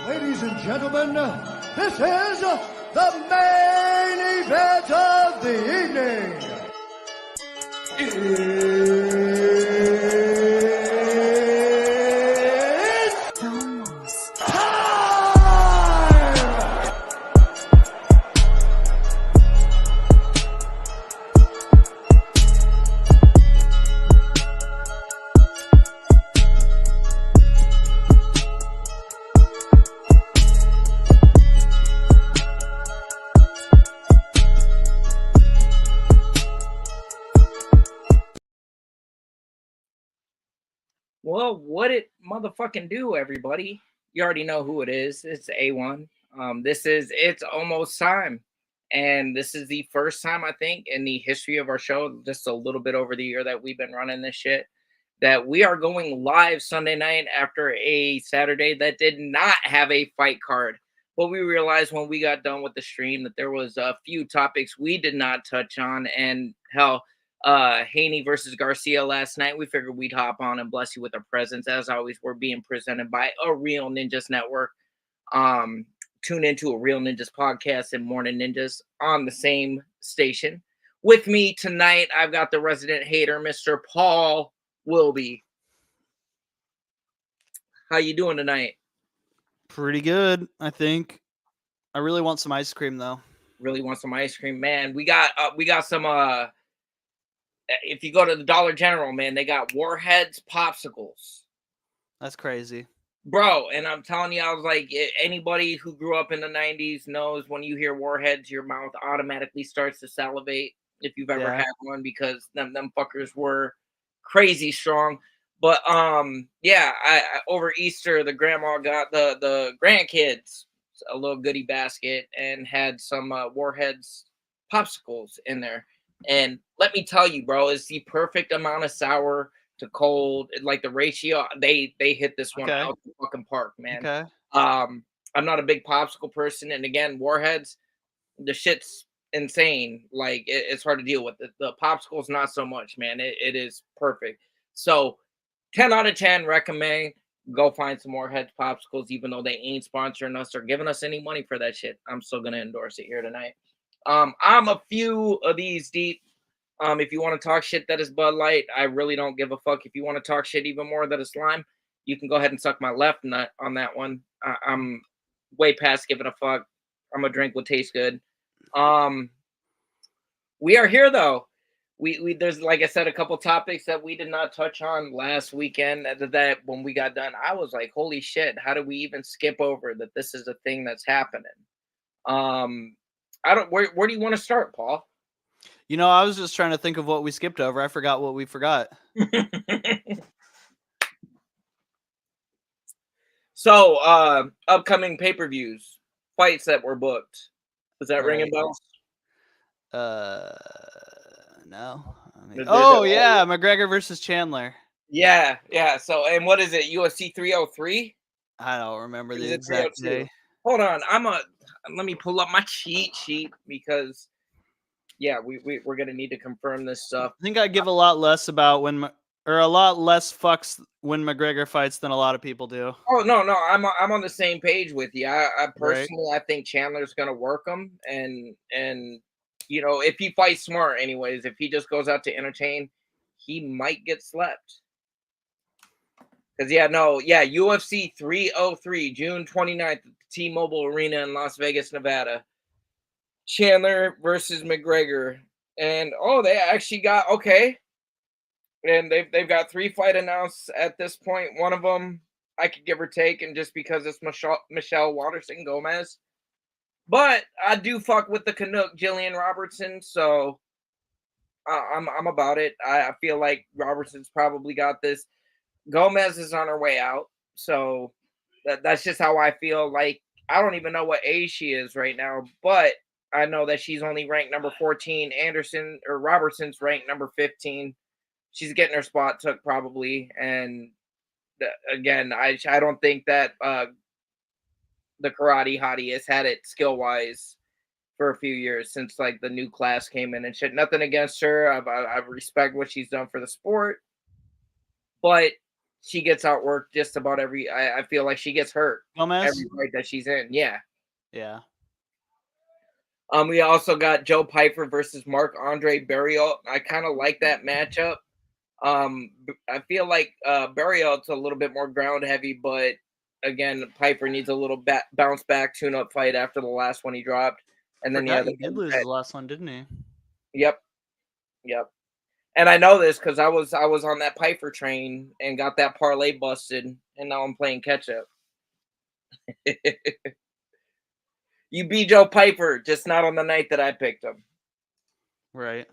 Ladies and gentlemen, this is the main event of the evening. It's time! Well, what it motherfucking do, everybody? You already know who it is. It's A1. It's almost time. And this is the first time, I think, in the history of our show, just a little bit over the year that we've been running this shit, that we are going live Sunday night after a Saturday that did not have a fight card. But we realized when we got done with the stream that there was a few topics we did not touch on. And hell, Haney versus Garcia last night, we figured we'd hop on and bless you with our presence. As always, we're being presented by a Real Ninjas Network. Tune into a Real Ninjas podcast and Morning Ninjas on the same station. With me tonight, I've got the resident hater, Mr. Paul Wilby. How you doing tonight? Pretty good, I think. I really want some ice cream though. Really want some ice cream, man. We got some if you go to the Dollar General, man, they got Warheads popsicles. That's crazy. Bro, and I'm telling you, I was like, anybody who grew up in the 90s knows when you hear Warheads, your mouth automatically starts to salivate if you've ever had one, because them fuckers were crazy strong. But yeah, I over Easter, the grandma got the grandkids a little goodie basket and had some Warheads popsicles in there. And let me tell you, bro, it's the perfect amount of sour to cold. Like the ratio, they hit this one out the fucking park, man. Okay. I'm not a big popsicle person, and again, Warheads, the shit's insane. Like it's hard to deal with. The popsicles, not so much, man. It is perfect. So 10 out of 10 recommend. Go find some Warheads popsicles, even though they ain't sponsoring us or giving us any money for that shit. I'm still gonna endorse it here tonight. I'm a few of these deep. If you want to talk shit that is Bud Light, I really don't give a fuck. If you want to talk shit even more that is Lime, you can go ahead and suck my left nut on that one. I'm way past giving a fuck. I'm a drink will taste good. We are here though. We there's, like I said, a couple topics that we did not touch on last weekend. That when we got done, I was like, holy shit, how do we even skip over that? This is a thing that's happening. I don't. Where do you want to start, Paul? You know, I was just trying to think of what we skipped over. I forgot what we forgot. So, upcoming pay-per-views, fights that were booked. Was that ringing bells? No. Yeah, McGregor versus Chandler. Yeah. So, and what is it? UFC 303? I don't remember the exact day. Hold on, let me pull up my cheat sheet because, yeah, we're gonna need to confirm this stuff. I think I give a lot less fucks when McGregor fights than a lot of people do. Oh no, I'm on the same page with you. I personally, I think Chandler's gonna work him, and you know, if he fights smart, anyways, if he just goes out to entertain, he might get slept. Because UFC 303, June 29th at the T-Mobile Arena in Las Vegas, Nevada. Chandler versus McGregor. And they actually got and they've got 3 fight announced at this point. One of them I could give or take, and just because it's Michelle Waterson Gomez. But I do fuck with the Canuck, Jillian Robertson, so I'm about it. I feel like Robertson's probably got this. Gomez is on her way out, so that's just how I feel. Like, I don't even know what age she is right now, but I know that she's only ranked number 14. Robertson's ranked number 15. She's getting her spot took probably, and again, I don't think that the karate hottie has had it skill wise for a few years since like the new class came in and shit. Nothing against her. I respect what she's done for the sport, but she gets outworked just about every. I feel like she gets hurt Gomez? every fight that she's in. Yeah. Yeah. We also got Joe Piper versus Marc-Andre Barriault. I kind of like that matchup. I feel like Barriault's a little bit more ground heavy, but again, Piper needs a little bounce back, tune up fight after the last one he dropped. And then Forgot he did lose his last one, didn't he? Yep. And I know this because I was on that Piper train and got that parlay busted, and now I'm playing catch up. You beat Joe Piper, just not on the night that I picked him. Right.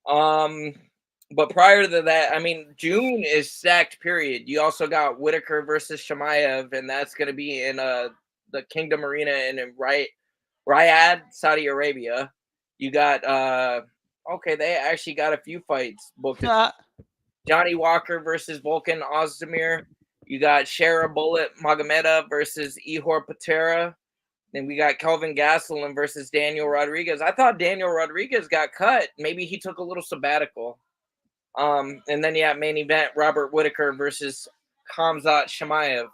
But prior to that, I mean, June is stacked. Period. You also got Whitaker versus Shamaev, and that's going to be in the Kingdom Arena in Riyadh, Saudi Arabia. You got okay, they actually got a few fights booked. Johnny Walker versus Volkan Ozdemir. You got Shara Bullet Magomedov versus Ihor Patera. Then we got Kelvin Gastelum versus Daniel Rodriguez. I thought Daniel Rodriguez got cut. Maybe he took a little sabbatical. And then you have main event Robert Whitaker versus Khamzat Chimaev.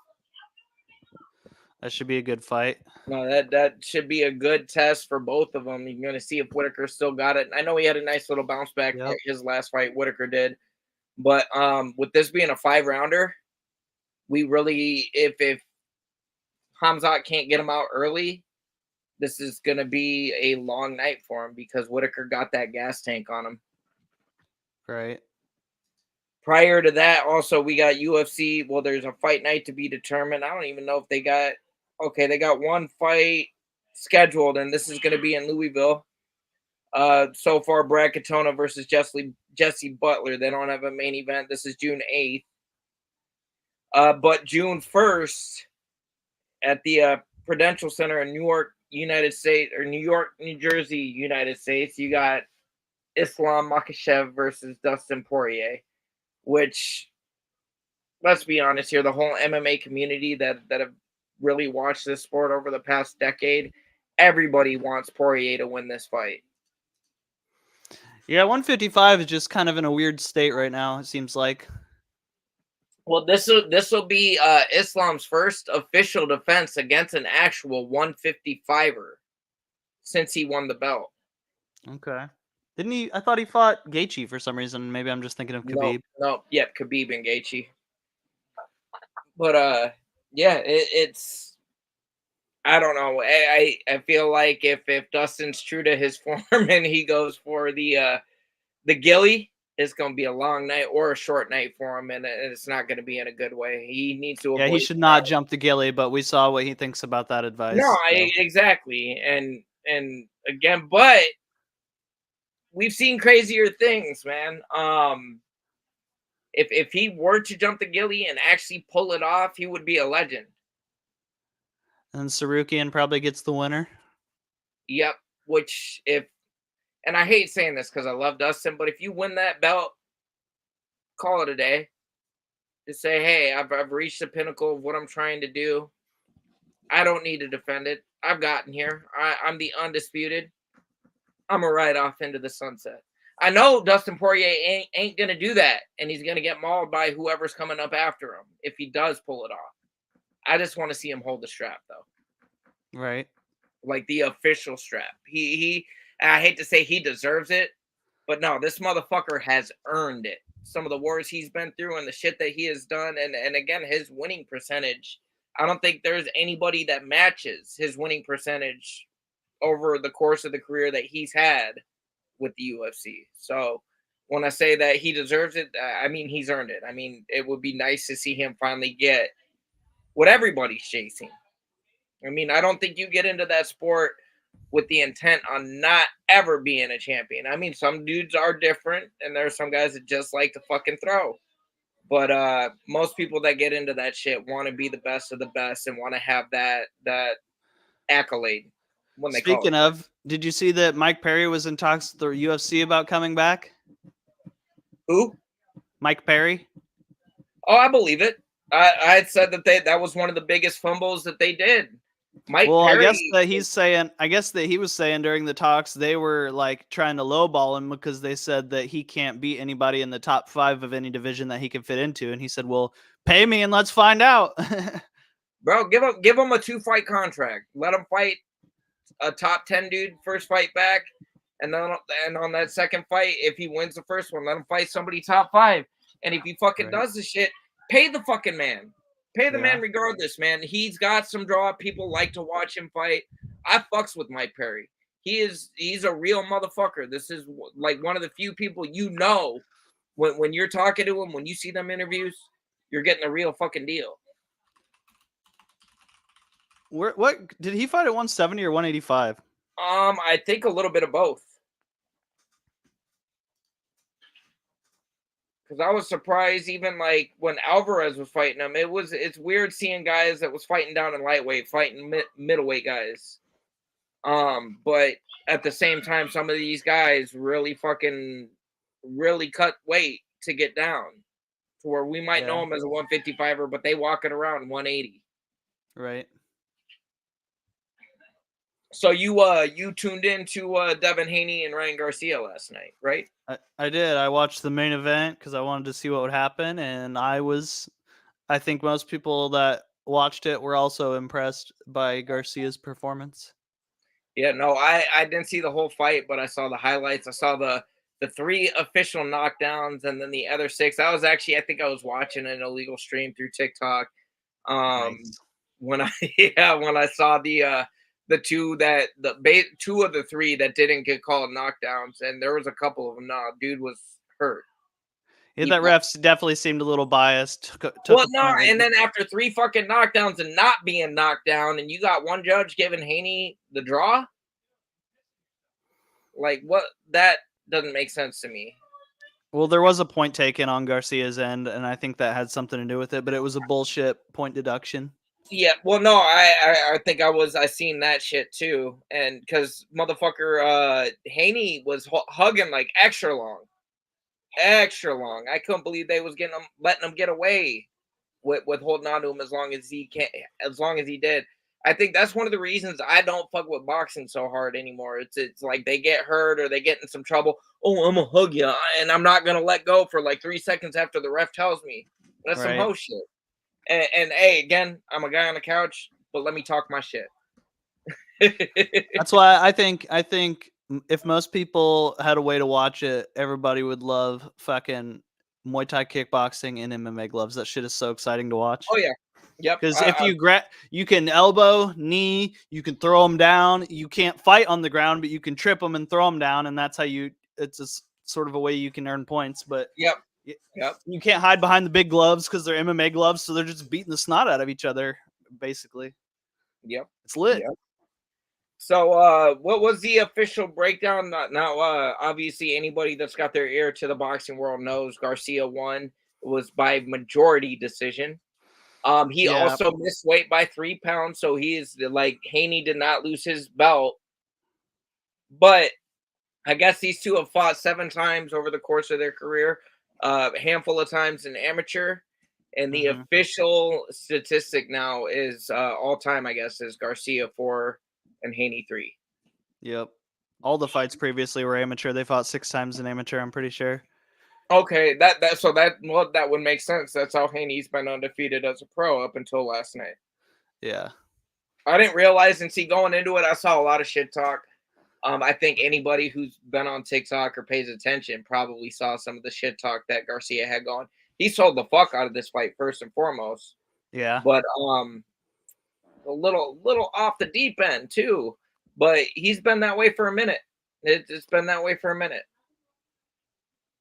That should be a good fight. No, that should be a good test for both of them. You're going to see if Whitaker still got it. I know he had a nice little bounce back his last fight. Whitaker did. But with this being a 5-rounder, we really, if Khamzat can't get him out early, this is going to be a long night for him because Whitaker got that gas tank on him. Right. Prior to that, also, we got UFC. Well, there's a fight night to be determined. I don't even know if they got... Okay, they got one fight scheduled, and this is going to be in Louisville. So far, Brad Katona versus Jesse Butler. They don't have a main event. This is June 8th. But June 1st, at the Prudential Center in New York, United States, or New York, New Jersey, United States, you got Islam Makhachev versus Dustin Poirier, which, let's be honest here, the whole MMA community that have really watched this sport over the past decade, everybody wants Poirier to win this fight. Yeah, 155 is just kind of in a weird state right now, it seems like. Well, this will be Islam's first official defense against an actual 155er since he won the belt. Okay. Didn't he? I thought he fought Gaethje for some reason. Maybe I'm just thinking of Khabib. No, yep, Khabib and Gaethje. But yeah, it's I don't know. I feel like if Dustin's true to his form and he goes for the Gilly, it's going to be a long night or a short night for him, and it's not going to be in a good way. He needs to avoid. Yeah, he should not jump the Gilly, but we saw what he thinks about that advice. No, exactly, and again, but we've seen crazier things, man. If he were to jump the Gilly and actually pull it off, he would be a legend. And Sarukian probably gets the winner. Yep. Which and I hate saying this because I love Dustin, but if you win that belt, call it a day. Just say, hey, I've reached the pinnacle of what I'm trying to do. I don't need to defend it. I've gotten here. I'm the undisputed. I'm going to ride off into the sunset. I know Dustin Poirier ain't going to do that, and he's going to get mauled by whoever's coming up after him if he does pull it off. I just want to see him hold the strap, though. Right. Like the official strap. I hate to say he deserves it, but no, this motherfucker has earned it. Some of the wars he's been through and the shit that he has done, and again, his winning percentage. I don't think there's anybody that matches his winning percentage over the course of the career that he's had with the UFC. So when I say that he deserves it, I mean he's earned it. I mean, it would be nice to see him finally get what everybody's chasing. I mean, I don't think you get into that sport with the intent on not ever being a champion. I mean, some dudes are different, and there are some guys that just like to fucking throw. But most people that get into that shit want to be the best of the best and want to have that accolade. When they Speaking of, did you see that Mike Perry was in talks with the UFC about coming back? Who? Mike Perry. Oh, I believe it. I had said that was one of the biggest fumbles that they did. Mike Well, Perry. I guess that he was saying during the talks they were like trying to lowball him because they said that he can't beat anybody in the top 5 of any division that he can fit into, and he said, "Well, pay me and let's find out." Bro, give him a 2-fight contract. Let him fight a top 10 dude first fight back, and then on that second fight, if he wins the first one, let him fight somebody top 5. And if he fucking does the shit, pay the fucking man. Pay the man regardless, man. He's got some draw. People like to watch him fight. I fucks with Mike Perry. He's a real motherfucker. This is like one of the few people when you're talking to him, when you see them interviews, you're getting a real fucking deal. What did he fight at 170 or 185? I think a little bit of both. Because I was surprised, even like when Alvarez was fighting him, it's weird seeing guys that was fighting down in lightweight fighting middleweight guys. But at the same time, some of these guys really cut weight to get down to where we might know them as a 155er, but they walking around 180. Right. So you tuned into Devin Haney and Ryan Garcia last night, right? I did. I watched the main event because I wanted to see what would happen, and I think most people that watched it were also impressed by Garcia's performance. Yeah, no, I didn't see the whole fight, but I saw the highlights. I saw the 3 official knockdowns, and then the other 6. I think I was watching an illegal stream through TikTok. Nice. When I saw the 2 2 of the 3 that didn't get called knockdowns, and there was a couple of them. No, dude was hurt. Yeah, that refs definitely seemed a little biased. And then after 3 fucking knockdowns and not being knocked down, and you got one judge giving Haney the draw, like what? That doesn't make sense to me. Well, there was a point taken on Garcia's end, and I think that had something to do with it, but it was a bullshit point deduction. Yeah, well, no, I think I seen that shit too, and because motherfucker Haney was hugging like extra long. I couldn't believe they was letting him get away with holding on to him as long as he did. I think that's one of the reasons I don't fuck with boxing so hard anymore. It's like they get hurt or they get in some trouble. Oh, I'm gonna hug you, and I'm not gonna let go for like 3 seconds after the ref tells me. That's some hoe shit. And hey, again, I'm a guy on the couch, but let me talk my shit. That's why I think if most people had a way to watch it, everybody would love fucking Muay Thai kickboxing and MMA gloves. That shit is so exciting to watch. Oh yeah. Yep. Because if you can elbow, knee, you can throw them down. You can't fight on the ground, but you can trip them and throw them down, and that's how it's a sort of a way you can earn points. But yep. You can't hide behind the big gloves because they're MMA gloves, so they're just beating the snot out of each other, basically. Yep. It's lit. Yep. So what was the official breakdown? Now, obviously, anybody that's got their ear to the boxing world knows Garcia won. It was by majority decision. He also missed weight by 3 pounds, so he is like Haney did not lose his belt. But I guess these two have fought 7 times over the course of their career. A handful of times in amateur, and the official statistic now is all time, I guess, is Garcia 4 and Haney 3. Yep. All the fights previously were amateur. They fought 6 times in amateur, I'm pretty sure. Okay, that would make sense. That's how Haney's been undefeated as a pro up until last night. Yeah. I didn't realize, and see, going into it, I saw a lot of shit talk. I think anybody who's been on TikTok or pays attention probably saw some of the shit talk that Garcia had going. He sold the fuck out of this fight first and foremost. Yeah. But a little off the deep end too. But he's been that way for a minute. It's been that way for a minute.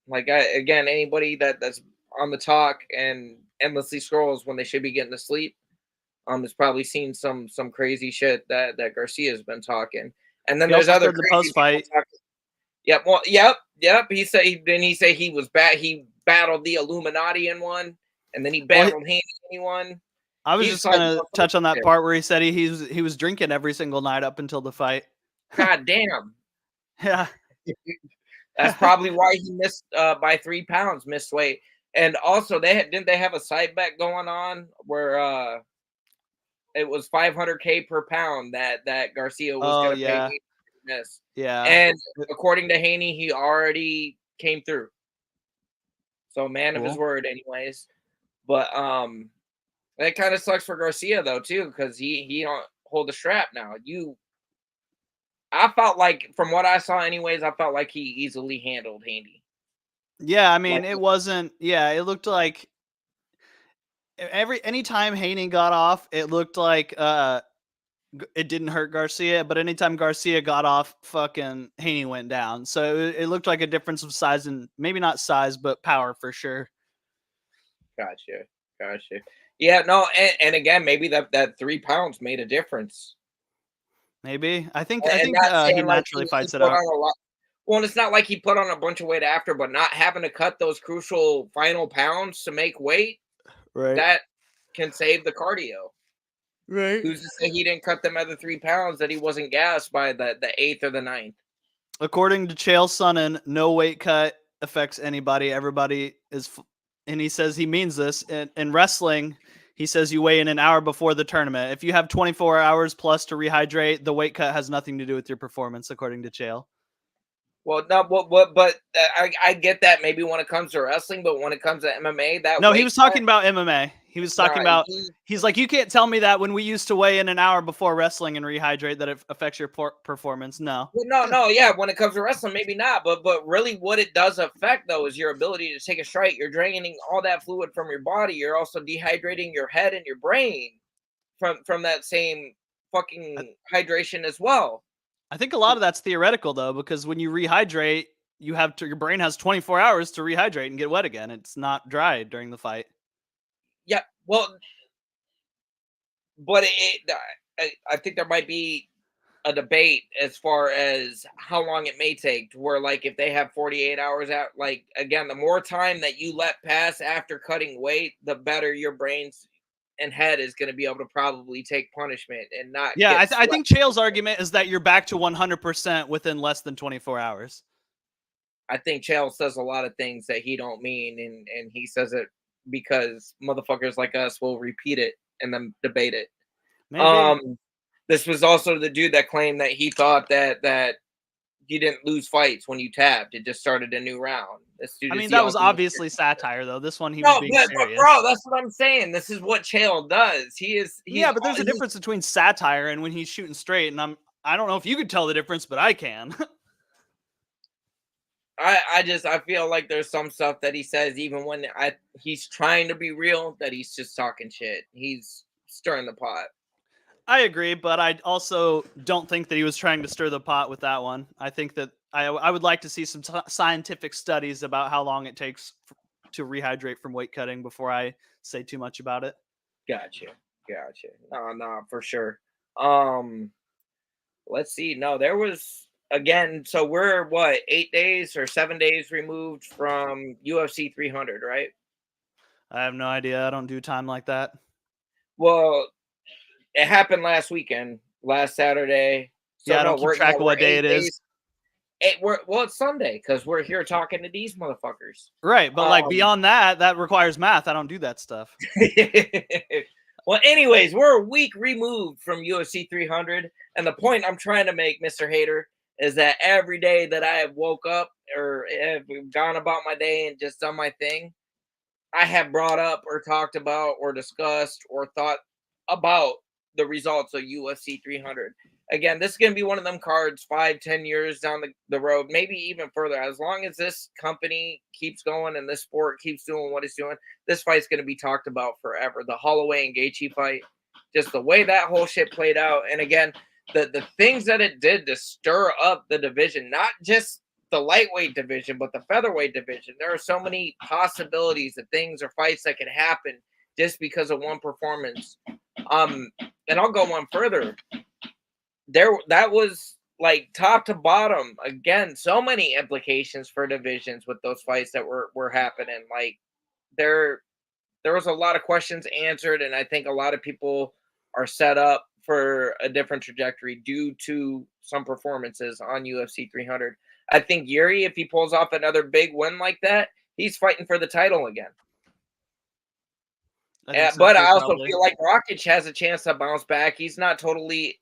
Like again, anybody that's on the talk and endlessly scrolls when they should be getting to sleep, has probably seen some crazy shit that Garcia has been talking. And then there's other the post fight. Yep. Well, yep. He said he was he battled the Illuminati in one, and then he battled Haney in one. I was just gonna touch on that part where he said he was drinking every single night up until the fight. God damn. Yeah. That's probably why he missed by 3 pounds, missed weight. And also didn't they have a side bet going on where it was $500K per pound that Garcia was going to pay Haney for this. Yeah. And according to Haney, he already came through. So man of his word, anyways. But that kind of sucks for Garcia though too, because he don't hold the strap now. I felt like, from what I saw, anyways, I felt like he easily handled Haney. Yeah, I mean, it wasn't. Yeah, it looked like anytime Haney got off, it looked like it didn't hurt Garcia, but anytime Garcia got off, fucking Haney went down. So it looked like a difference of size, and maybe not size, but power for sure. Gotcha. Yeah, no, and again, maybe that 3 pounds made a difference. Maybe I think he naturally fights it out. Well, it's not like he put on a bunch of weight after, but not having to cut those crucial final pounds to make weight, right? That can save the cardio. Right. Who's to say he didn't cut them other 3 pounds, that he wasn't gassed by the 8th or the 9th? According to Chael Sonnen, no weight cut affects anybody. Everybody is, and he says he means this. In wrestling, he says you weigh in an hour before the tournament. If you have 24 hours plus to rehydrate, the weight cut has nothing to do with your performance, according to Chael. Well, no, but I get that maybe when it comes to wrestling, but when it comes to MMA, he was talking about MMA. He was talking about. He's like, you can't tell me that when we used to weigh in an hour before wrestling and rehydrate that it affects your performance. No. Well, no, yeah. When it comes to wrestling, maybe not, but really, what it does affect though is your ability to take a strike. You're draining all that fluid from your body. You're also dehydrating your head and your brain from that same fucking hydration as well. I think a lot of that's theoretical though, because when you rehydrate, your brain has 24 hours to rehydrate and get wet again. It's not dry during the fight. Yeah, well, but I think there might be a debate as far as how long it may take, to where, like, if they have 48 hours out, like, again, the more time that you let pass after cutting weight, the better your brains and head is going to be able to probably take punishment and not. Yeah, I think Chael's argument is that you're back to 100% within less than 24 hours. I think Chael says a lot of things that he don't mean, and he says it because motherfuckers like us will repeat it and then debate it. Maybe. This was also the dude that claimed that he thought that you didn't lose fights when you tapped. It just started a new round. This dude, I mean, that was obviously satire, though. This one, he was being serious. But bro, that's what I'm saying. This is what Chael does. Yeah, but there's a difference between satire and when he's shooting straight. And I don't know if you could tell the difference, but I can. I feel like there's some stuff that he says, even when he's trying to be real, that he's just talking shit. He's stirring the pot. I agree, but I also don't think that he was trying to stir the pot with that one. I think that I would like to see some scientific studies about how long it takes to rehydrate from weight cutting before I say too much about it. Gotcha. No, for sure. Let's see. No, there was, again, so we're 8 days or 7 days removed from UFC 300, right? I have no idea. I don't do time like that. Well, it happened last weekend, last Saturday. So yeah, I don't keep track of what day it is. It's Sunday because we're here talking to these motherfuckers. Right, but like beyond that requires math. I don't do that stuff. Well, anyways, we're a week removed from UFC 300, and the point I'm trying to make, Mr. Hater, is that every day that I have woke up or have gone about my day and just done my thing, I have brought up or talked about or discussed or thought about the results of UFC 300. Again, this is going to be one of them cards 5-10 years down the road, maybe even further. As long as this company keeps going and this sport keeps doing what it's doing, this fight's going to be talked about forever. The Holloway and Gaethje fight, just the way that whole shit played out. And again, the things that it did to stir up the division, not just the lightweight division, but the featherweight division. There are so many possibilities of things or fights that could happen just because of one performance. And I'll go one further. That was like top to bottom. Again, so many implications for divisions with those fights that were happening. Like there was a lot of questions answered, and I think a lot of people are set up for a different trajectory due to some performances on UFC 300. I think Yuri, if he pulls off another big win like that, he's fighting for the title again. But I also feel like Rakic has a chance to bounce back. He's not totally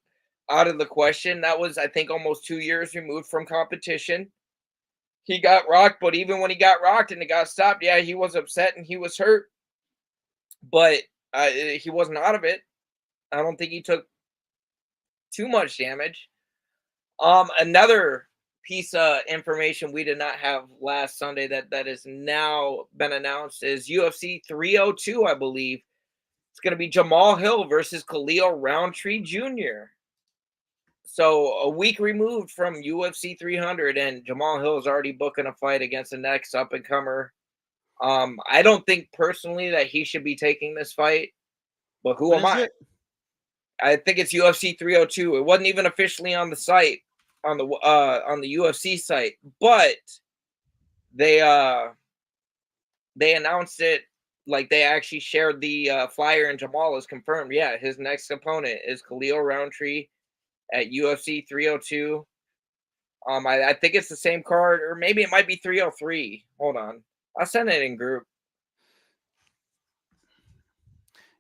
out of the question. That was, I think, almost 2 years removed from competition. He got rocked, but even when he got rocked and it got stopped, yeah, he was upset and he was hurt. But he wasn't out of it. I don't think he took too much damage. Another piece of information we did not have last Sunday that has now been announced is UFC 302, I believe. It's going to be Jamal Hill versus Khalil Roundtree Jr. So a week removed from UFC 300, and Jamal Hill is already booking a fight against the next up and comer. I don't think personally that he should be taking this fight, but who am I? I think it's UFC 302. It wasn't even officially on the site, on the UFC site, but they announced it, like they actually shared the flyer, and Jamal is confirmed. Yeah, his next opponent is Khalil Roundtree at UFC 302. I think it's the same card, or maybe it might be 303. Hold on, I'll send it in group.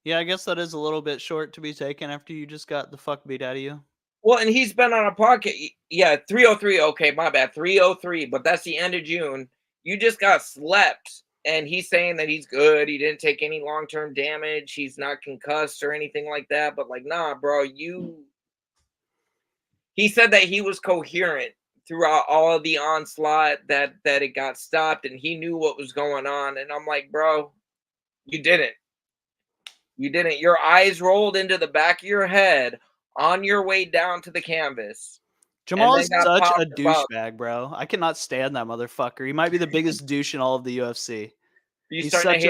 Yeah, I guess that is a little bit short to be taken after you just got the fuck beat out of you. Well, and he's been on a podcast. Yeah, 303. Okay, my bad. 303, but that's the end of June. You just got slept, and he's saying that he's good. He didn't take any long-term damage. He's not concussed or anything like that. But like, nah, bro, he said that he was coherent throughout all of the onslaught, that it got stopped, and he knew what was going on. And I'm like, bro, you didn't. You didn't. Your eyes rolled into the back of your head on your way down to the canvas. Jamal is such a douchebag, bro. I cannot stand that motherfucker. He might be the biggest douche in all of the UFC. He's such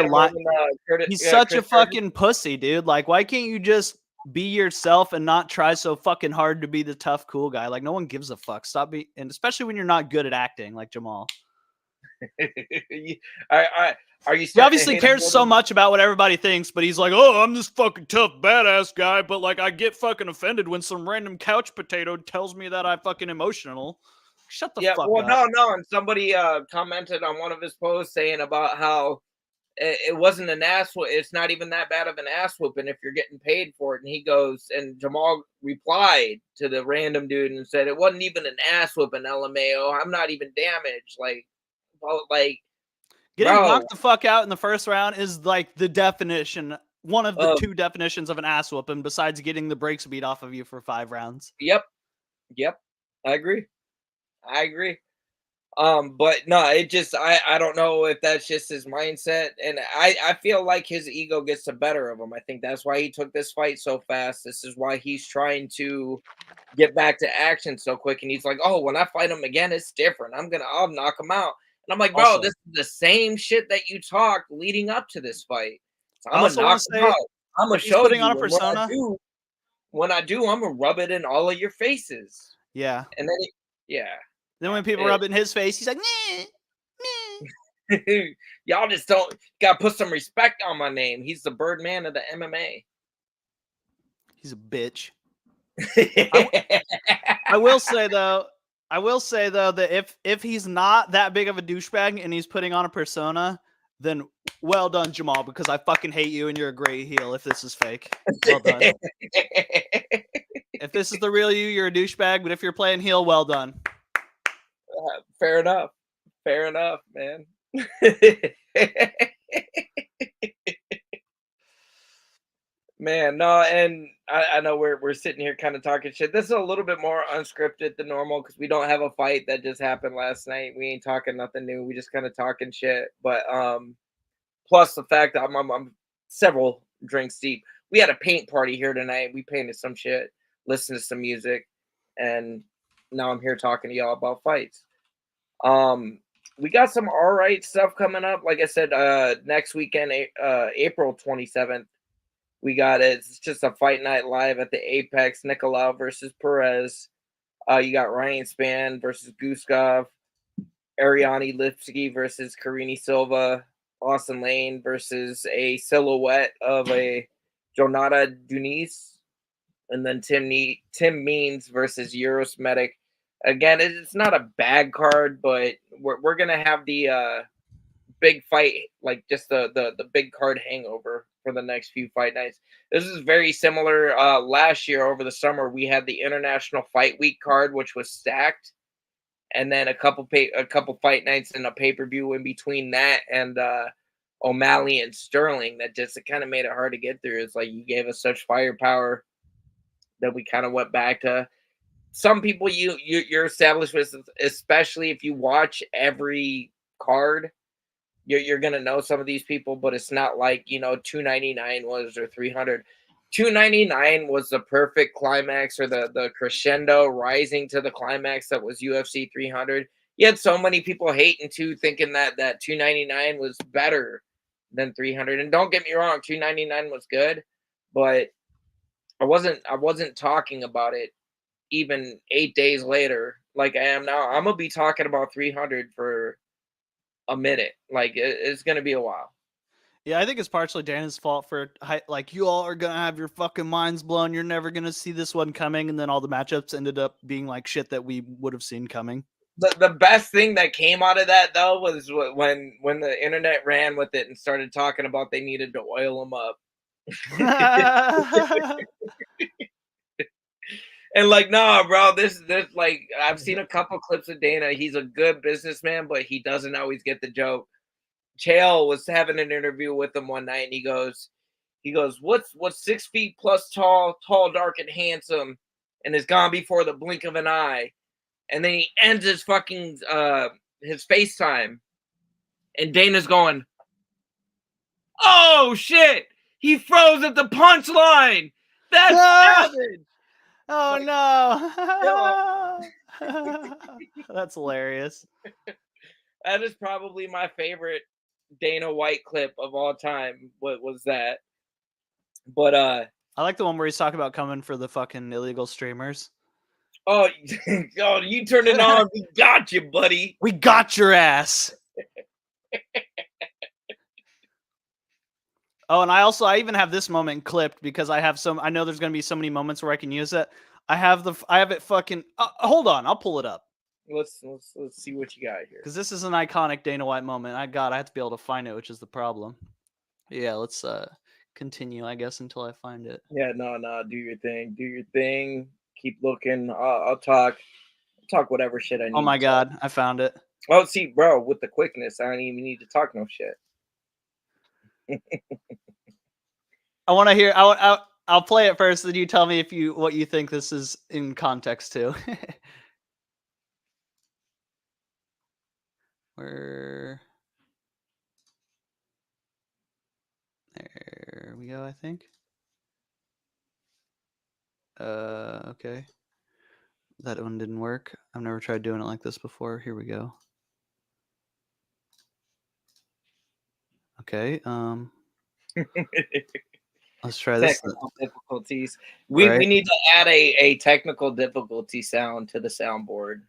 a fucking pussy, dude. Like, why can't you just be yourself and not try so fucking hard to be the tough, cool guy? Like, no one gives a fuck. Stop being, and especially when you're not good at acting, like Jamal. He obviously cares so much about what everybody thinks, but he's like, oh, I'm this fucking tough badass guy, but like I get fucking offended when some random couch potato tells me that I'm fucking emotional. Shut the fuck up. No, and somebody commented on one of his posts saying about how it wasn't an ass whoop. It's not even that bad of an ass whooping if you're getting paid for it. And he goes, and Jamal replied to the random dude and said, it wasn't even an ass whooping, LMAO. I'm not even damaged. Like getting knocked the fuck out in the first round is like the definition, one of the two definitions of an ass whooping, besides getting the brakes beat off of you for 5 rounds. Yep. I agree. But no, it just, I don't know if that's just his mindset. And I feel like his ego gets the better of him. I think that's why he took this fight so fast. This is why he's trying to get back to action so quick. And he's like, oh, when I fight him again, it's different. I'll knock him out. And I'm like, bro, this is the same shit that you talked leading up to this fight. So I'm gonna knock him out. I'm gonna show you. On a persona. When I do, I'm gonna rub it in all of your faces. Yeah. And then then when people rub it in his face, he's like, nah. Y'all just gotta put some respect on my name. He's the Birdman of the MMA. He's a bitch. I will say though that if he's not that big of a douchebag and he's putting on a persona, then well done, Jamal, because I fucking hate you and you're a great heel if this is fake. Well done. If this is the real you, you're a douchebag, but if you're playing heel, well done. Fair enough, man. Man, no, and I know we're sitting here kind of talking shit. This is a little bit more unscripted than normal because we don't have a fight that just happened last night. We ain't talking nothing new. We just kind of talking shit. But plus the fact that I'm several drinks deep. We had a paint party here tonight. We painted some shit, listened to some music, and now I'm here talking to y'all about fights. We got some all right stuff coming up. Like I said, next weekend, April 27th. It's just a fight night live at the Apex. Nicolau versus Perez. You got Ryan Spann versus Guskov. Ariane Lipsky versus Karini Silva. Austin Lane versus a silhouette of a Jonata Duniz. And then Tim Means versus Euros Medic. Again, it's not a bad card, but we're going to have the big fight, like just the big card hangover for the next few fight nights. This is very similar. Last year over the summer, we had the International Fight Week card, which was stacked, and then a couple fight nights and a pay-per-view in between that, and O'Malley and Sterling. That just kind of made it hard to get through. It's like you gave us such firepower that we kind of went back to some people you're established with, especially if you watch every card. You're gonna know some of these people, but it's not like, you know, 299 was or 300. 299 was the perfect climax, or the crescendo rising to the climax that was UFC 300. You had so many people hating too, thinking that 299 was better than 300. And don't get me wrong, 299 was good, but I wasn't talking about it even 8 days later like I am now. I'm gonna be talking about 300 for a minute. Like it's gonna be a while. Yeah, I think it's partially Dana's fault for like, you all are gonna have your fucking minds blown. You're never gonna see this one coming, and then all the matchups ended up being like shit that we would have seen coming. The best thing that came out of that though was when the internet ran with it and started talking about they needed to oil them up. And like, nah, bro, this like, I've seen a couple clips of Dana. He's a good businessman, but he doesn't always get the joke. Chael was having an interview with him one night, and he goes, what's 6 feet plus tall, dark, and handsome, and is gone before the blink of an eye. And then he ends his fucking his FaceTime, and Dana's going, oh shit, he froze at the punchline. That's savage. Oh no. That's hilarious. That is probably my favorite Dana White clip of all time. What was that? But I like the one where he's talking about coming for the fucking illegal streamers. Oh, you turned it on. We got you, buddy. We got your ass. Oh, and I even have this moment clipped because I know there's going to be so many moments where I can use it. I have it fucking, hold on. I'll pull it up. Let's see what you got here. Because this is an iconic Dana White moment. I have to be able to find it, which is the problem. Yeah, let's continue, I guess, until I find it. Yeah, no, do your thing. Keep looking. I'll talk whatever shit I need. Oh my God, I found it. Oh, see, bro, with the quickness, I don't even need to talk no shit. I want to hear. I'll play it first, then you tell me what you think this is in context to. There we go, I think. Okay. That one didn't work. I've never tried doing it like this before. Here we go. Okay. Let's try this. Technical difficulties. We need to add a technical difficulty sound to the soundboard.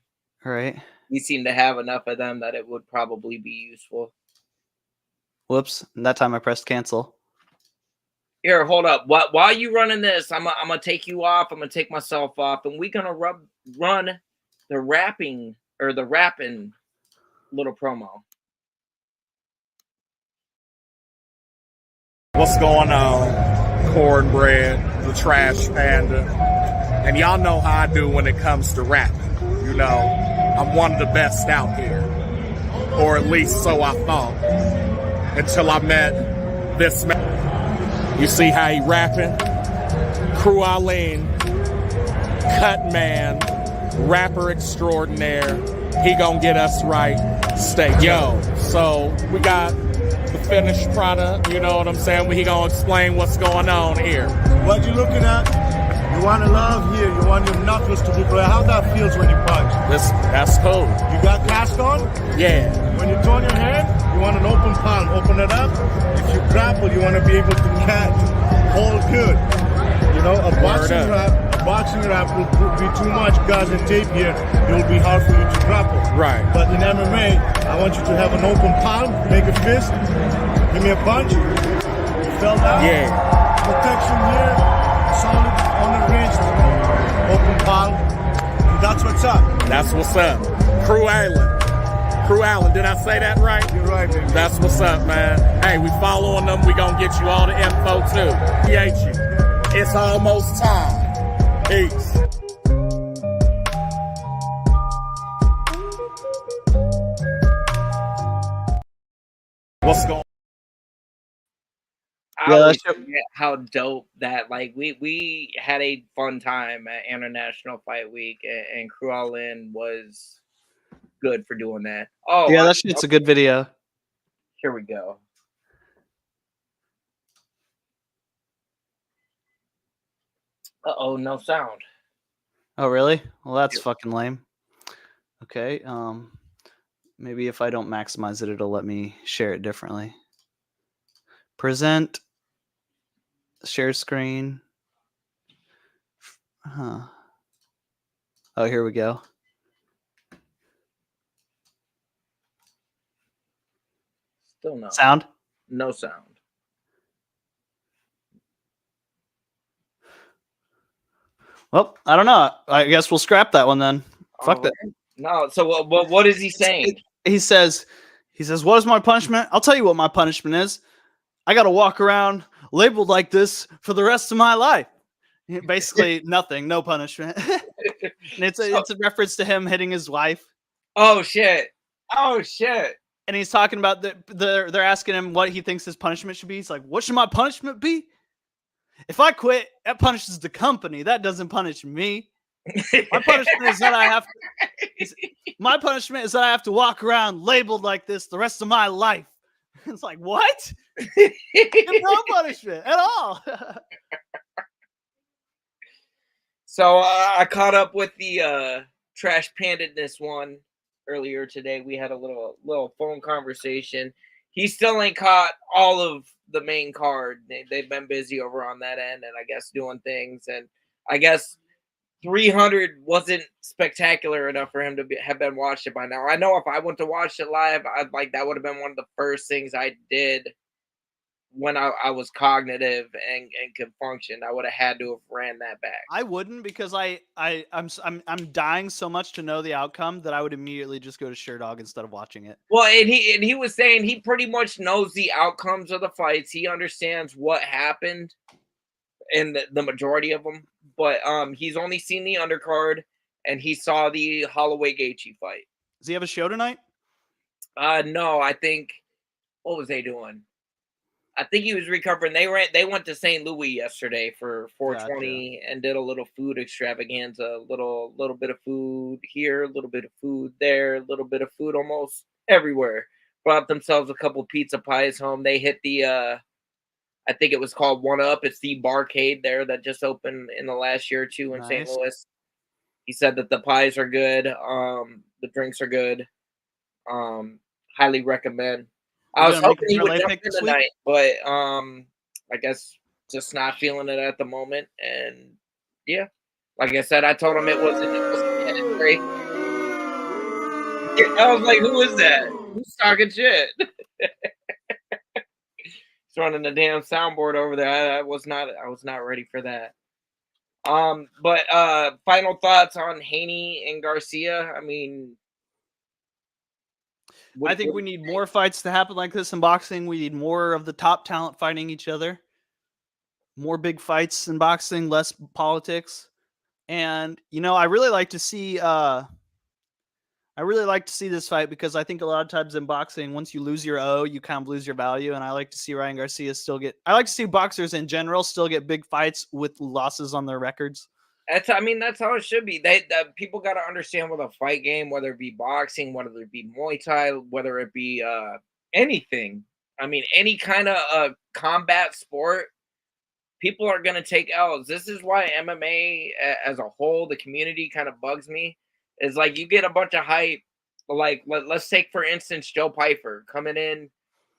All right. We seem to have enough of them that it would probably be useful. Whoops. And that time I pressed cancel. Here, hold up. While you running this, I'm gonna take you off. I'm gonna take myself off, and we're gonna run the rapping little promo. What's going on? Cornbread, the trash panda. And y'all know how I do when it comes to rapping. You know, I'm one of the best out here. Or at least so I thought. Until I met this man. You see how he rapping? Crew Eileen, cut man, rapper extraordinaire. He gonna get us right. Stay yo. So we got the finished product, you know what I'm saying? He gonna explain what's going on here. What you looking at? You want to love here. You want your knuckles to be clear. How that feels when you punch? That's cool. You got cast on? Yeah. When you turn your head, you want an open palm. Open it up. If you grapple, you want to be able to catch, hold good. You know, a boxing rap will be too much gauze and tape here. It will be hard for you to grapple. Right. But in MMA, I want you to have an open palm, make a fist, give me a punch. You fell down. Yeah. Protection here, solid on the wrist, open palm. And that's what's up. That's what's up. Crew Island. Crew Allen, did I say that right? You're right, baby. That's what's up, man. Hey, we following them. We gonna get you all the info too. Appreciate you. It's almost time. Peace. What's going on? I Yeah, always that's- forget how dope that, like, we had a fun time at International Fight Week, and Cruellin was good for doing that. Oh, Yeah, that shit's a good video. here we go. Uh-oh, no sound. Oh, really? Well, that's Yeah. fucking lame. Okay. Maybe if I don't maximize it, it'll let me share it differently. Present. Share screen. Huh. Oh, here we go. Still no Sound? No sound. Well, I don't know. I guess we'll scrap that one then. Fuck that. Alright. No, so what is he saying? He says, what is my punishment? I'll tell you what my punishment is. I got to walk around labeled like this for the rest of my life. Basically nothing, no punishment. And it's a reference to him hitting his wife. Oh shit. And he's talking about they're asking him what he thinks his punishment should be. He's like, what should my punishment be? If I quit, that punishes the company. That doesn't punish me. My punishment is that I have to walk around labeled like this the rest of my life. It's like, what? No punishment at all. So I caught up with the Trash Pandadness one earlier today. We had a little phone conversation. He still ain't caught all of the main card. They've been busy over on that end, and I guess doing things. And I guess 300 wasn't spectacular enough for him to have been watched it by now. I know if I went to watch it live, that would have been one of the first things I did when I was cognitive and could function. I would have had to have ran that back. I wouldn't, because I'm dying so much to know the outcome that I would immediately just go to Sherdog instead of watching it. Well, and he was saying he pretty much knows the outcomes of the fights. He understands what happened in the majority of them, but he's only seen the undercard and he saw the Holloway Gaethje fight. Does he have a show tonight? No, I think, what was they doing? I think he was recovering. They went to St. Louis yesterday for 420 and did a little food extravaganza, little bit of food here, a little bit of food there, a little bit of food almost everywhere. Brought themselves a couple pizza pies home. They hit the I think it was called One Up. It's the barcade there that just opened in the last year or two in St. Louis. He said that the pies are good, the drinks are good. Highly recommend. I was hoping he would jump in tonight, but I guess just not feeling it at the moment. And yeah, like I said, I told him it wasn't great. I was like, "Who is that? Who's talking shit?" He's running the damn soundboard over there. I was not ready for that. But final thoughts on Haney and Garcia. I mean, I think we need more fights to happen like this in boxing. We need more of the top talent fighting each other. More big fights in boxing, less politics. And I really like to see this fight, because I think a lot of times in boxing, once you lose your O, you kind of lose your value. And I like to see Ryan Garcia I like to see boxers in general still get big fights with losses on their records. That's how it should be. People got to understand with a fight game, whether it be boxing, whether it be Muay Thai, whether it be anything. I mean, any kind of combat sport, people are going to take L's. This is why MMA as a whole, the community kind of bugs me. Is like you get a bunch of hype. Like let's take for instance Joe Pyfer coming in,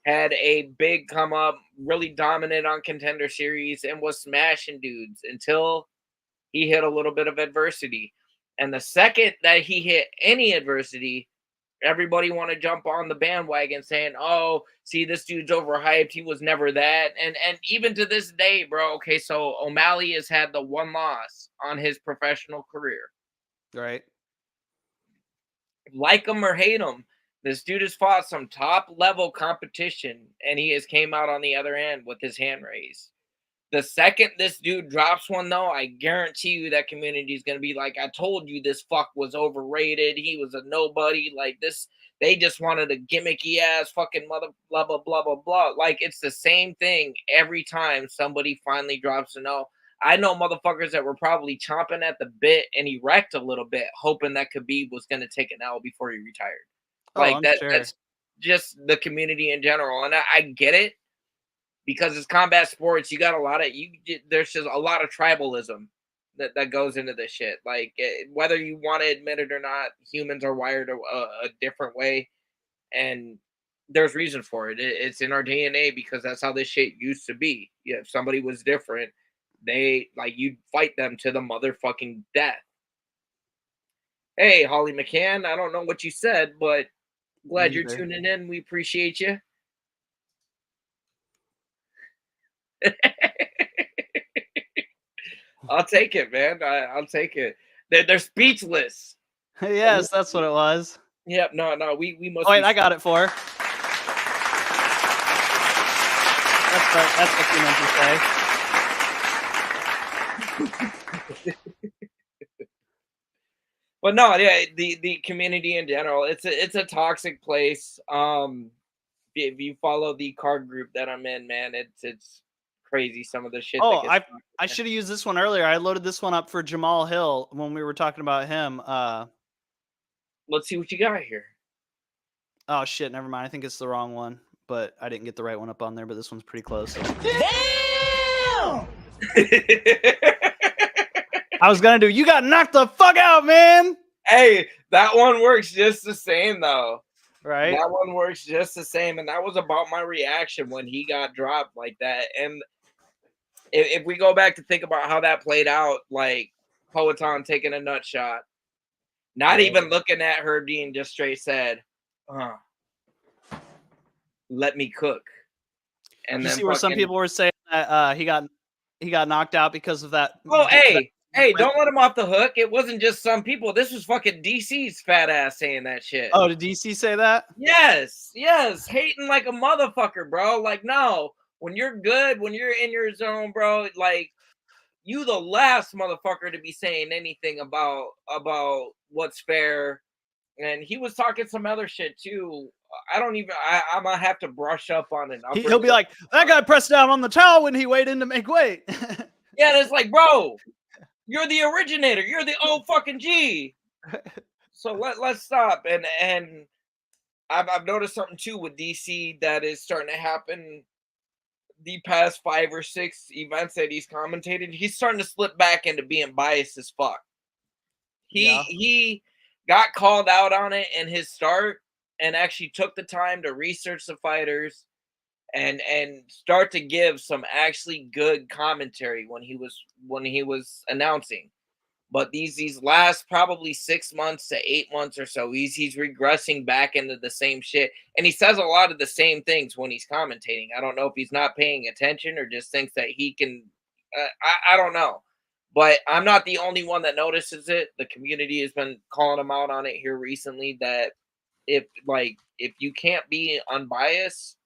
had a big come up, really dominant on Contender Series, and was smashing dudes until he hit a little bit of adversity. And the second that he hit any adversity, everybody want to jump on the bandwagon saying, "Oh, see, this dude's overhyped. He was never that." And even to this day, bro. Okay, so O'Malley has had the one loss on his professional career. Right. Like him or hate him, This dude has fought some top level competition, and he has came out on the other end with his hand raised. The second this dude drops one, though, I guarantee you that community is going to be like, I told you this fuck was overrated. He was a nobody. Like this, they just wanted a gimmicky ass fucking mother, blah, blah, blah, blah, blah. Like it's the same thing every time somebody finally drops a no. I know motherfuckers that were probably chomping at the bit and he wrecked a little bit, hoping that Khabib was going to take an L before he retired. Like I'm that, sure. that's just the community in general. And I get it. Because it's combat sports, you got a lot of there's just a lot of tribalism that goes into this shit. Like whether you want to admit it or not, humans are wired a different way, and there's reason for it. It's in our DNA because that's how this shit used to be. Yeah, if somebody was different, they like you'd fight them to the motherfucking death. Hey, Holly McCann, I don't know what you said, but glad you're tuning in. We appreciate you. I'll take it, man. I'll take it. They're speechless. Yes, that's what it was. Yep. No. We must. Oh, wait, I got it for. That's what you meant to say. But no, yeah, the community in general, it's a toxic place. If you follow the card group that I'm in, man, it's crazy some of the shit. Oh, I should have used this one earlier. I loaded this one up for Jamal Hill when we were talking about him. Let's see what you got here. Oh shit, never mind. I think it's the wrong one, but I didn't get the right one up on there. But this one's pretty close. Damn! I was gonna do. You got knocked the fuck out, man. Hey, that one works just the same though. Right. That one works just the same, and that was about my reaction when he got dropped like that. And if we go back to think about how that played out, like Poetan taking a nut shot, not even looking at her, being just straight said, "Let me cook." And you then see where some people were saying that he got knocked out because of that. Oh, hey, don't let him off the hook. It wasn't just some people. This was fucking DC's fat ass saying that shit. Oh, did DC say that? Yes. Hating like a motherfucker, bro. Like, no. When you're good, when you're in your zone, bro, like, you the last motherfucker to be saying anything about what's fair. And he was talking some other shit, too. I'm gonna have to brush up on it. He'll be like, that guy pressed down on the towel when he weighed in to make weight. Yeah, and it's like, bro, you're the originator. You're the old fucking G. So let's stop. And I've noticed something too with DC that is starting to happen. The past 5 or 6 events that he's commentated, he's starting to slip back into being biased as fuck. He got called out on it in his start and actually took the time to research the fighters and start to give some actually good commentary when he was announcing. But these last probably 6 months to 8 months or so, he's regressing back into the same shit. And he says a lot of the same things when he's commentating. I don't know if he's not paying attention or just thinks that he can. I don't know. But I'm not the only one that notices it. The community has been calling him out on it here recently that if you can't be unbiased,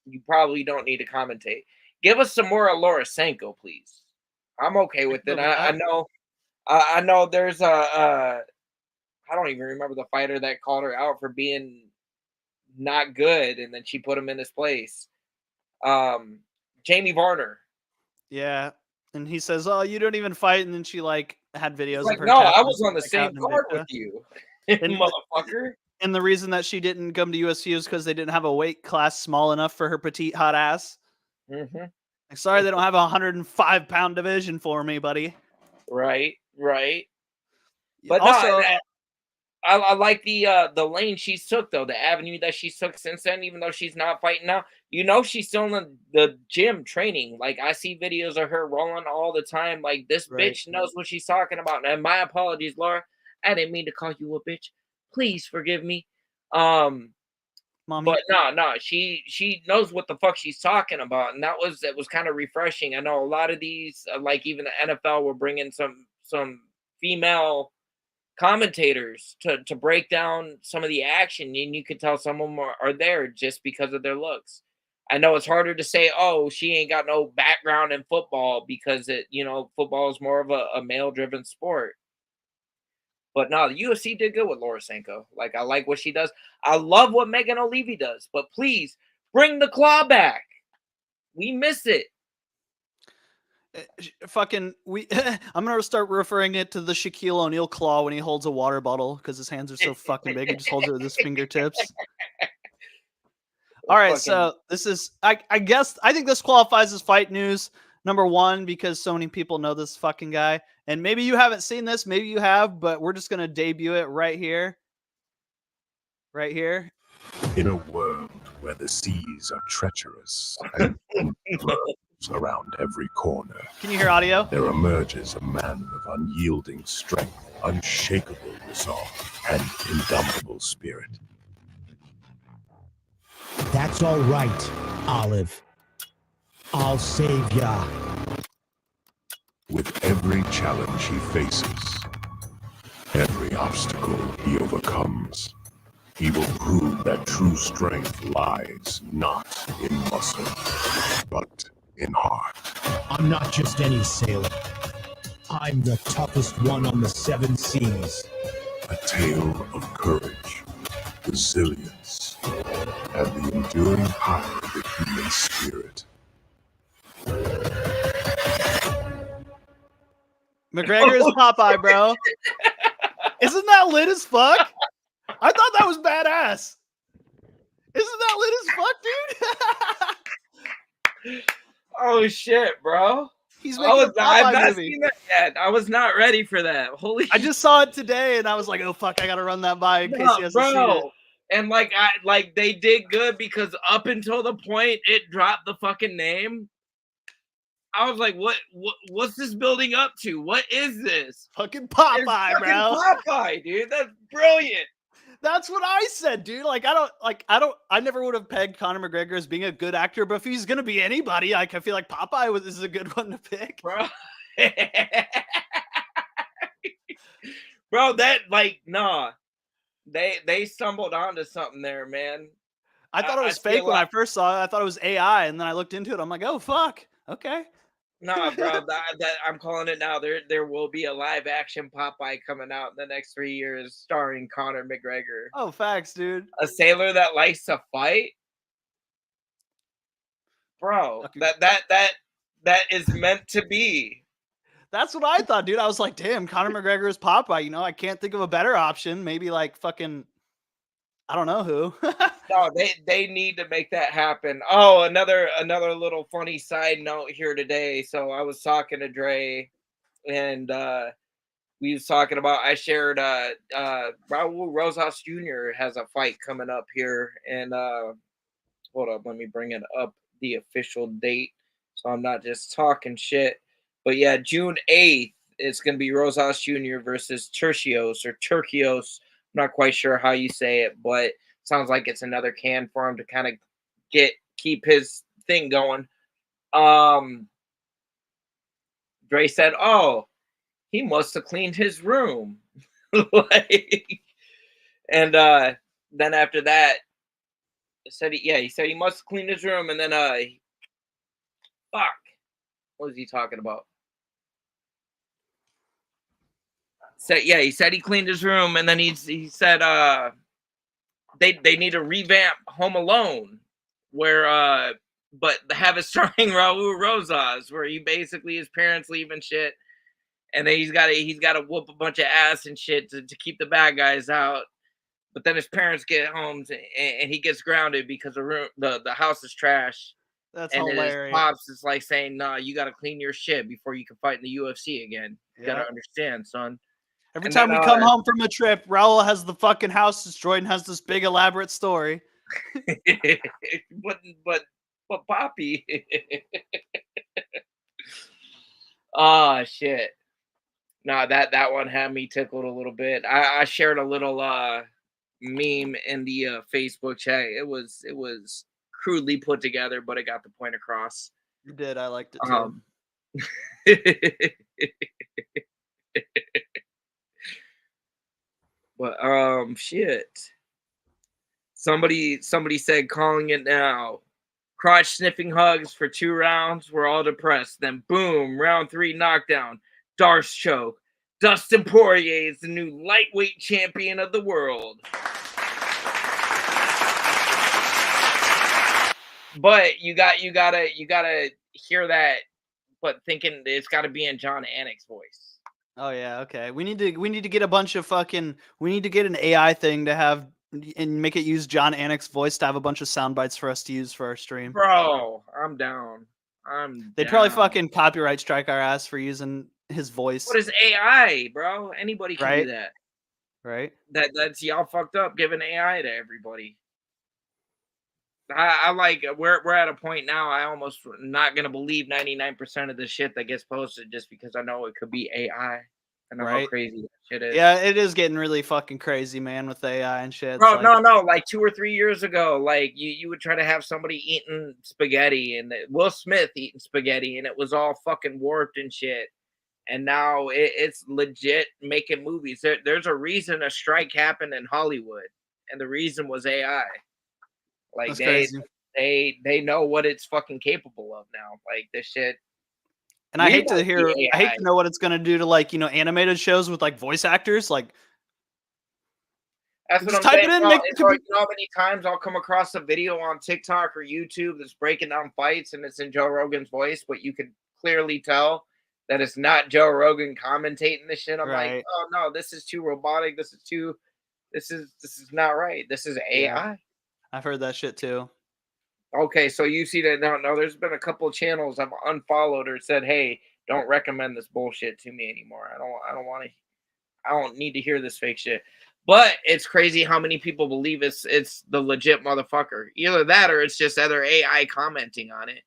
you probably don't need to commentate. Give us some more Laura Senko, please. I'm okay with it. I know there's I don't even remember the fighter that called her out for being not good, and then she put him in his place. Jamie Varner. Yeah, and he says, "Oh, you don't even fight," and then she had videos of her. No, I was on the same card with you, motherfucker. And the reason that she didn't come to USC is because they didn't have a weight class small enough for her petite hot ass. Mm-hmm. Like, sorry, they don't have a 105-pound division for me, buddy. Right. But also, no, I like the lane she's took though, the avenue that she's took since then. Even though she's not fighting now, she's still in the gym training. Like I see videos of her rolling all the time. Like this bitch knows what she's talking about. And my apologies, Laura. I didn't mean to call you a bitch. Please forgive me. Mommy. But no, she knows what the fuck she's talking about, and that was kind of refreshing. I know a lot of these, like even the NFL, were bringing some female commentators to break down some of the action, and you could tell some of them are there just because of their looks. I know it's harder to say, oh, she ain't got no background in football because football is more of a male driven sport. But no, the UFC did good with Laura Sanko. Like, I like what she does. I love what Megan O'Leary does, but please bring the claw back. We miss it. I'm gonna start referring it to the Shaquille O'Neal claw when he holds a water bottle because his hands are so fucking big. He just holds it with his fingertips. All right, so this is I think this qualifies as fight news number 1 because so many people know this fucking guy. And maybe you haven't seen this, maybe you have, but we're just gonna debut it right here. Right here. In a world where the seas are treacherous and lurks around every corner, can you hear audio? There emerges a man of unyielding strength, unshakable resolve, and indomitable spirit. That's all right, Olive. I'll save ya. With every challenge he faces, every obstacle he overcomes, he will prove that true strength lies not in muscle, but in heart. I'm not just any sailor. I'm the toughest one on the 7 seas. A tale of courage, resilience, and the enduring power of the human spirit. McGregor is Popeye, bro. Isn't that lit as fuck? I thought that was badass. Isn't that lit as fuck, dude? Oh shit, bro. He's making a Popeye I've not movie. seen that yet. I was not ready for that. Holy I just saw it today and I was like, oh fuck, I gotta run that by in case he hasn't seen it. And they did good because up until the point it dropped the fucking name, I was like, what's this building up to? What is this? Fucking Popeye, bro. Popeye, dude. That's brilliant. That's what I said, dude. I never would have pegged Conor McGregor as being a good actor, but if he's gonna be anybody, like I feel like Popeye is a good one to pick. Bro. Bro, they stumbled onto something there, man. I thought it was fake when I first saw it. I thought it was AI, and then I looked into it. I'm like, oh fuck, okay. No, bro, that I'm calling it now. There will be a live action Popeye coming out in the next 3 years, starring Conor McGregor. Oh, facts, dude. A sailor that likes to fight, bro. That is meant to be. That's what I thought, dude. I was like, damn, Conor McGregor is Popeye. You know, I can't think of a better option. Maybe like fucking, I don't know who. No, they need to make that happen. Oh, another little funny side note here today. So I was talking to Dre, and we was talking about. I shared Raul Rosas Jr. has a fight coming up here, and hold up, let me bring it up the official date, so I'm not just talking shit. But yeah, June 8th, it's gonna be Rosas Jr. versus Turcios. I'm not quite sure how you say it, but sounds like it's another can for him to kind of keep his thing going. Dre said, "Oh, he must have cleaned his room." And then after that, he said he must have cleaned his room, and then fuck, what was he talking about? He said he cleaned his room, and then he said they need to revamp Home Alone, where but have it starring Raul Rosas, where he basically his parents leave and shit, and then he's got to whoop a bunch of ass and shit to keep the bad guys out. But then his parents get home and he gets grounded because the house is trash. That's and hilarious. His pops is like saying, "Nah, you got to clean your shit before you can fight in the UFC again. You got to understand, son." Every time we come home from a trip, Raul has the fucking house destroyed and has this big elaborate story. but Poppy. Oh shit. No, that one had me tickled a little bit. I shared a little meme in the Facebook chat. It was crudely put together, but it got the point across. You did. I liked it too. But shit. Somebody said calling it now. Crotch sniffing hugs for 2 rounds. We're all depressed. Then boom, round 3 knockdown. Darce choke. Dustin Poirier is the new lightweight champion of the world. But you gotta hear that, but thinking it's got to be in John Anik's voice. Oh yeah, okay. We need to get a bunch of fucking. We need to get an AI thing to have and make it use John Anik's voice to have a bunch of sound bites for us to use for our stream. Bro, I'm down. They'd probably fucking copyright strike our ass for using his voice. What is AI, bro? Anybody can do that. Right. That's y'all fucked up giving AI to everybody. I like we're at a point now. I almost not gonna believe 99% of the shit that gets posted just because I know it could be AI. I know how crazy that shit is. Yeah, it is getting really fucking crazy, man, with AI and shit. Bro, no. Like 2 or 3 years ago, like you would try to have somebody eating spaghetti and Will Smith eating spaghetti, and it was all fucking warped and shit. And now it's legit making movies. There's a reason a strike happened in Hollywood, and the reason was AI. Like they know what it's fucking capable of now. Like this shit. And I hate to know what it's gonna do to, like, you know, animated shows with like voice actors. Like, that's what I'm saying. You know how many times I'll come across a video on TikTok or YouTube that's breaking down fights and it's in Joe Rogan's voice, but you could clearly tell that it's not Joe Rogan commentating this shit. I'm like, oh no, this is too robotic. This is not right. This is AI. Yeah. I've heard that shit too. Okay, so you see that now. No, there's been a couple of channels I've unfollowed or said, "Hey, don't recommend this bullshit to me anymore. I don't need to hear this fake shit." But it's crazy how many people believe it's the legit motherfucker. Either that or it's just other AI commenting on it.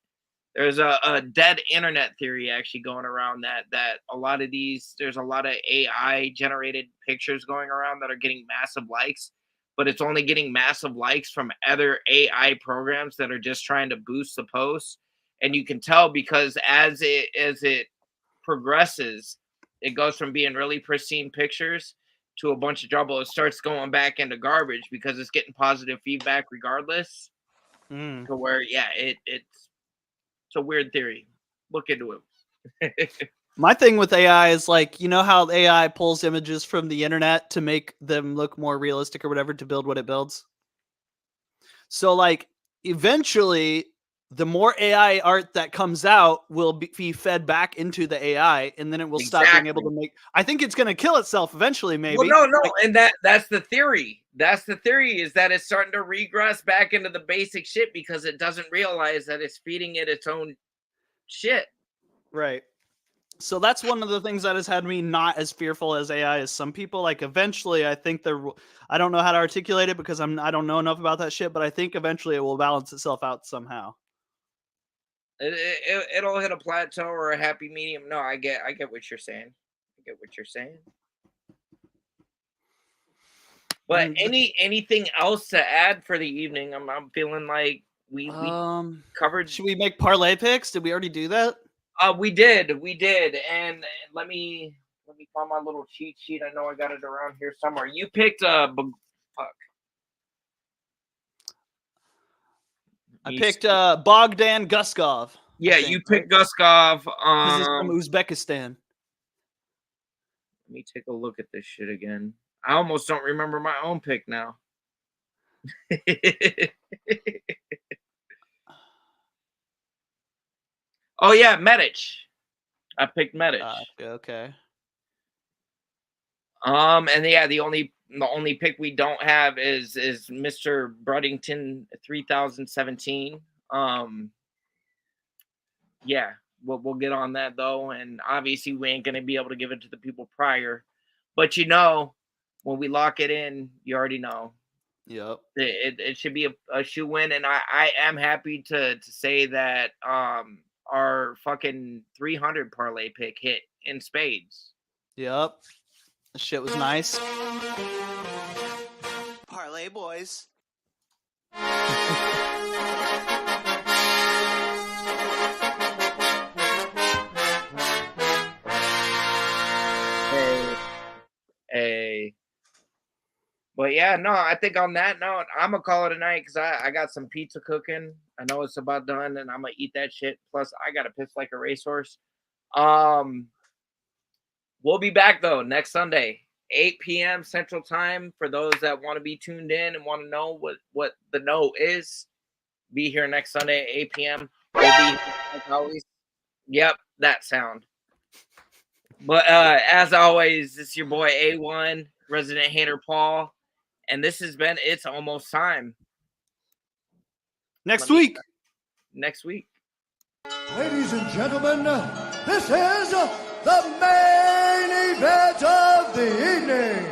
There's a dead internet theory actually going around that a lot of there's a lot of AI generated pictures going around that are getting massive likes. But it's only getting massive likes from other AI programs that are just trying to boost the posts. And you can tell because as it progresses, it goes from being really pristine pictures to a bunch of trouble. It starts going back into garbage because it's getting positive feedback regardless. To where, yeah, it's a weird theory. Look into it. My thing with AI is, like, you know how AI pulls images from the internet to make them look more realistic or whatever to build what it builds? So, like, eventually, the more AI art that comes out will be fed back into the AI, and then it will stop being able to make... I think it's going to kill itself eventually, maybe. Well, no, and that's the theory. That's the theory, is that it's starting to regress back into the basic shit because it doesn't realize that it's feeding it its own shit. Right. So that's one of the things that has had me not as fearful as AI as some people. Like, eventually, I think I don't know how to articulate it because I don't know enough about that shit, but I think eventually it will balance itself out somehow. It'll hit a plateau or a happy medium. No, I get what you're saying. But anything else to add for the evening? I'm feeling like we covered. Should we make parlay picks? Did we already do that? We did, and let me find my little cheat sheet. I know I got it around here somewhere. You picked fuck. I picked Bogdan Guskov. Yeah, you picked Guskov. This is from Uzbekistan. Let me take a look at this shit again. I almost don't remember my own pick now. Oh yeah, Medic. I picked Medic. Okay. And yeah, the only pick we don't have is Mr. Bruddington 3017. Yeah, we'll get on that though, and obviously we ain't gonna be able to give it to the people prior, but when we lock it in, you already know. Yep. It should be a shoe win, and I am happy to say that our fucking 300 parlay pick hit in spades. Yep. The shit was nice. Parlay boys. Hey. But yeah, no, I think on that note, I'm gonna call it a night because I got some pizza cooking. I know it's about done, and I'm gonna eat that shit. Plus, I gotta piss like a racehorse. We'll be back though next Sunday, 8 p.m. Central Time. For those that want to be tuned in and want to know what the no is, be here next Sunday at 8 p.m. We'll be as always. Yep, that sound. But as always, this is your boy A1, resident hater Paul, and this has been It's Almost Time. Next week. Next week. Ladies and gentlemen, this is the main event of the evening.